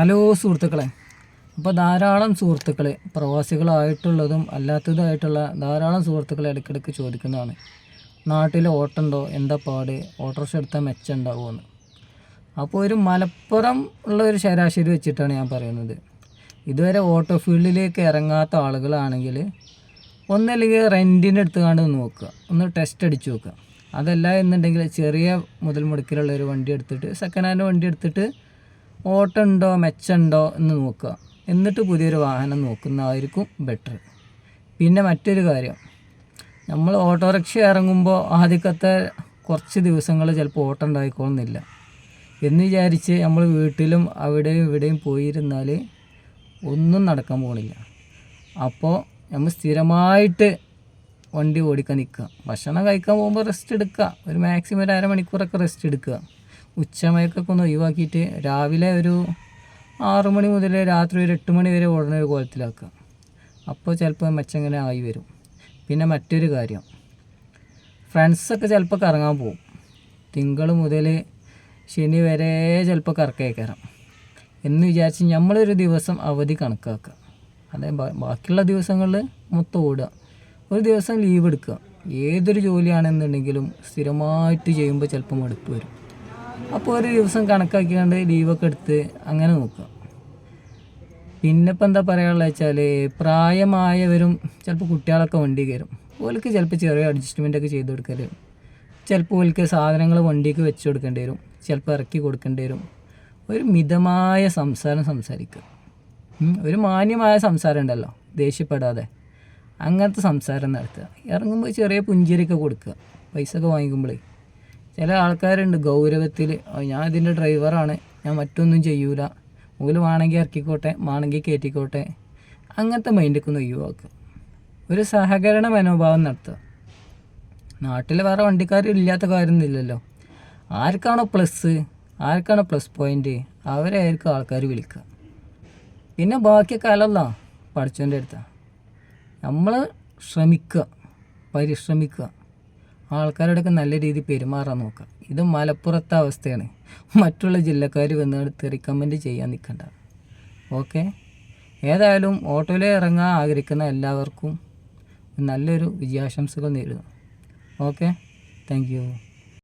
Hello സുഹൃത്തുക്കളെ, അപ്പോൾ ധാരാളം സുഹൃത്തുക്കൾ പ്രവാസികളായിട്ടുള്ളതും അല്ലാത്തതുമായിട്ടുള്ള ധാരാളം സുഹൃത്തുക്കൾ ഇടയ്ക്കിടയ്ക്ക് ചോദിക്കുന്നതാണ്, നാട്ടിൽ ഓട്ടമുണ്ടോ, എന്താ പാട്, ഓട്ടോറിക്ഷ എടുത്താൽ മെച്ചം ഉണ്ടാവുമെന്ന്. അപ്പോൾ ഒരു മലപ്പുറം ഉള്ള ഒരു ശരാശരി വെച്ചിട്ടാണ് ഞാൻ പറയുന്നത്. ഇതുവരെ ഓട്ടോ ഫീൽഡിലേക്ക് ഇറങ്ങാത്ത ആളുകളാണെങ്കിൽ ഒന്നല്ലെങ്കിൽ റെൻറ്റിന് എടുത്തുകൊണ്ട് നോക്കുക, ഒന്ന് ടെസ്റ്റ് അടിച്ച് നോക്കുക. അതല്ല എന്നുണ്ടെങ്കിൽ ചെറിയ മുതൽ മുടക്കിലുള്ള ഒരു വണ്ടി എടുത്തിട്ട്, സെക്കൻഡ് ഹാൻഡ് വണ്ടി എടുത്തിട്ട് ഓട്ടം ഉണ്ടോ മെച്ചമുണ്ടോ എന്ന് നോക്കുക. എന്നിട്ട് പുതിയൊരു വാഹനം നോക്കുന്നതായിരിക്കും ബെറ്റർ. പിന്നെ മറ്റൊരു കാര്യം, നമ്മൾ ഓട്ടോറിക്ഷ ഇറങ്ങുമ്പോൾ ആദ്യത്തെ കുറച്ച് ദിവസങ്ങൾ ചിലപ്പോൾ ഓട്ടം ഉണ്ടായിക്കോളുന്നില്ല എന്ന് വിചാരിച്ച് നമ്മൾ വീട്ടിലും അവിടെയും ഇവിടെയും പോയിരുന്നാൽ ഒന്നും നടക്കാൻ പോകുന്നില്ല. അപ്പോൾ നമ്മൾ സ്ഥിരമായിട്ട് വണ്ടി ഓടിക്കാൻ നിൽക്കുക. ഭക്ഷണം കഴിക്കാൻ പോകുമ്പോൾ റെസ്റ്റ് എടുക്കുക, ഒരു മാക്സിമം ഒരു അരമണിക്കൂറൊക്കെ റെസ്റ്റ് എടുക്കുക. ഉച്ചമയക്കൊക്കെ ഒന്ന് ഒഴിവാക്കിയിട്ട് രാവിലെ ഒരു 6 മണി മുതൽ രാത്രി ഒരു 8 മണി വരെ ഓടുന്ന ഒരു കോലത്തിലാക്കുക. അപ്പോൾ ചിലപ്പോൾ മെച്ചങ്ങനെ ആയി വരും. പിന്നെ മറ്റൊരു കാര്യം, ഫ്രണ്ട്സൊക്കെ ചിലപ്പോൾ കറങ്ങാൻ പോകും. തിങ്കൾ മുതൽ ശനി വരെ ചിലപ്പോൾ കറക്കയക്കറാം എന്ന് വിചാരിച്ച് നമ്മളൊരു ദിവസം അവധി കണക്കാക്കുക. അതേ ബാക്കിയുള്ള ദിവസങ്ങളിൽ മൊത്തം ഓടുക. ഒരു ദിവസം ലീവ് എടുക്കുക. ഏതൊരു ജോലിയാണെന്നുണ്ടെങ്കിലും സ്ഥിരമായിട്ട് ചെയ്യുമ്പോൾ ചിലപ്പോൾ മടുപ്പ് വരും. അപ്പോൾ ഒരു ദിവസം കണക്കാക്കിക്കൊണ്ട് ലീവൊക്കെ എടുത്ത് അങ്ങനെ നോക്കുക. പിന്നെ ഇപ്പം എന്താ പറയാനുള്ളത് വെച്ചാൽ, പ്രായമായവരും ചിലപ്പോൾ കുട്ടികളൊക്കെ വണ്ടി കയറും. ഓൾക്ക് ചിലപ്പോൾ ചെറിയ അഡ്ജസ്റ്റ്മെൻറ്റൊക്കെ ചെയ്ത് കൊടുക്കേണ്ടി വരും. ചിലപ്പോൾ ഓൾക്ക് സാധനങ്ങൾ വണ്ടിക്ക് വെച്ച് കൊടുക്കേണ്ടി വരും, ചിലപ്പോൾ ഇറക്കി കൊടുക്കേണ്ടി വരും. ഒരു മിതമായ സംസാരം സംസാരിക്കുക. ഒരു മാന്യമായ സംസാരം ഉണ്ടല്ലോ, ദേഷ്യപ്പെടാതെ അങ്ങനത്തെ സംസാരം നടത്തുക. ഇറങ്ങുമ്പോൾ ചെറിയ പുഞ്ചിരിയൊക്കെ കൊടുക്കുക, പൈസ ഒക്കെ വാങ്ങിക്കുമ്പോഴേ. ചില ആൾക്കാരുണ്ട് ഗൗരവത്തിൽ, ഞാൻ ഇതിൻ്റെ ഡ്രൈവറാണ്, ഞാൻ മറ്റൊന്നും ചെയ്യൂല, ഓല് വേണമെങ്കിൽ ഇറക്കിക്കോട്ടെ, വേണമെങ്കിൽ കയറ്റിക്കോട്ടെ, അങ്ങനത്തെ മൈൻഡൊക്കെ ഒന്ന് ഒഴിവാക്കുക. ഒരു സഹകരണ മനോഭാവം നടത്തുക. നാട്ടിൽ വേറെ വണ്ടിക്കാരില്ലാത്ത കാര്യമൊന്നുമില്ലല്ലോ. ആർക്കാണോ പ്ലസ് പോയിൻ്റ് അവരായിരിക്കും ആൾക്കാർ വിളിക്കുക. പിന്നെ ബാക്കിയൊക്കെ അല്ലല്ല പഠിച്ചവൻ്റെ അടുത്താണ്. നമ്മൾ ശ്രമിക്കുക, പരിശ്രമിക്കുക, ആൾക്കാരോടൊക്കെ നല്ല രീതിയിൽ പെരുമാറാൻ നോക്കുക. ഇത് മലപ്പുറത്തെ അവസ്ഥയാണ്. മറ്റുള്ള ജില്ലക്കാർ വന്നെടുത്ത് റിക്കമെൻഡ് ചെയ്യാൻ നിൽക്കണ്ട. ഓക്കെ, ഏതായാലും ഓട്ടോയിൽ ഇറങ്ങാൻ ആഗ്രഹിക്കുന്ന എല്ലാവർക്കും നല്ലൊരു വിജയാശംസകൾ നേരുന്നു. Okay, thank you.